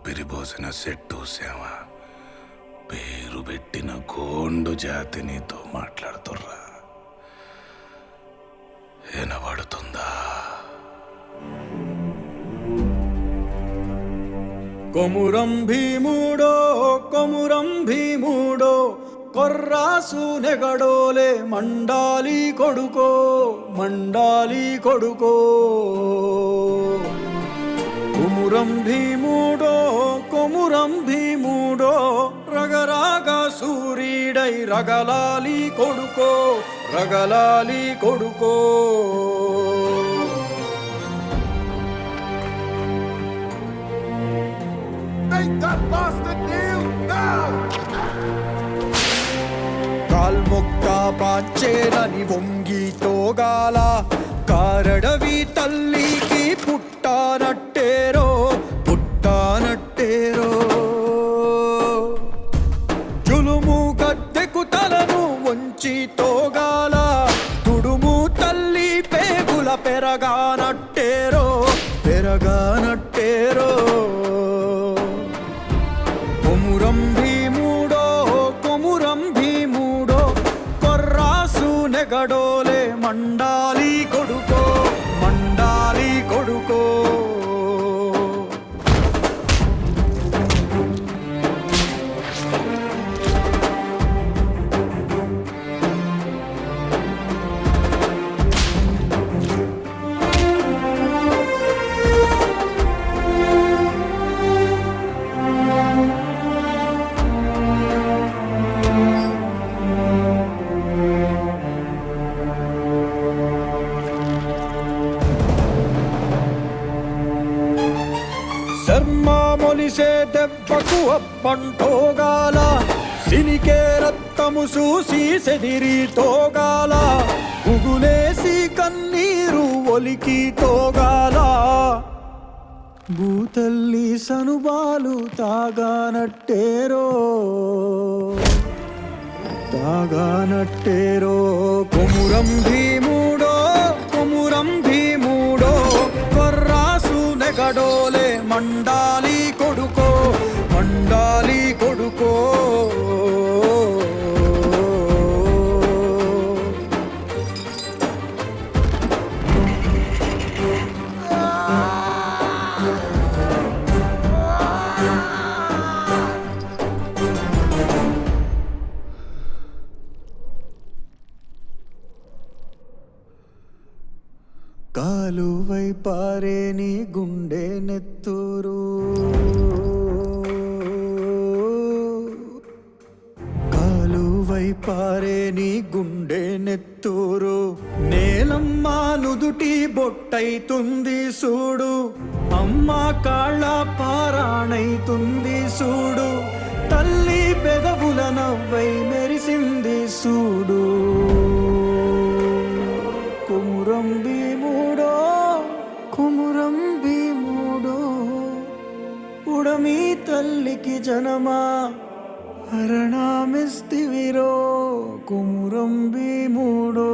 ఊపిరిపోసిన చెట్టు సేవ పేరు పెట్టిన గోండు జాతి నీతో మాట్లాడుతుర్రా. వినబడుతుందా? కొమురం భీముడో కొమురం భీముడో కొర్రాసు నెగడోలే మండాలి కొడుకో మండాలి కొడుకో. కొమురం భీముడో కొమురం భీముడో రగరాగ సూరీడై రగలాలి కొడుకో రగలాలి కొడుకో. కాల్మొక్క పాచేనని వంగి తోగాల కారడవి తల్లికి పుట్టానట్టేరో పుట్టానట్టేరో. జులుము గద్దెకు తలను వంచి తోగాల తుడుము తల్లి పేగుల పెరగానట్టేరో పెరగానట్టేరో. కొమురం భీముడో కొమురం భీముడో కొర్రాసు నెగడోలే మండాలి కొడుకో మండాలి కొడుకో. శర్మ మొలిసే దెబ్బకు అప్పంటోగాల సినికే రక్తము చూసి సెదిరి తోగాల ఉగులేసి కన్నీరు ఒలికి తోగాల. భూతల్లి సనుబాలు తాగానట్టేరో తాగానట్టేరో. కొమురం భీముడో కొమురం భీముడో కొర్రాసు నెగడోలే మండాలి కొడుకో మండాలి కొడుకో. కాలువై పారే నీ గుండె నెత్తూరు కాలువై పారే నీ గుండె నెత్తూరు. నేలమ్మ నుదుటి బొట్టైతుంది సూడు అమ్మ కాళ్ళ పారాణైతుంది సూడు. తల్లి పెదవుల నవ్వై మెరిసింది సూడు. కొమురం భీముడో కొమురం భీముడో ఉడమి తల్లికి జనమా హరణమిస్తివిరో కొమురం భీముడో.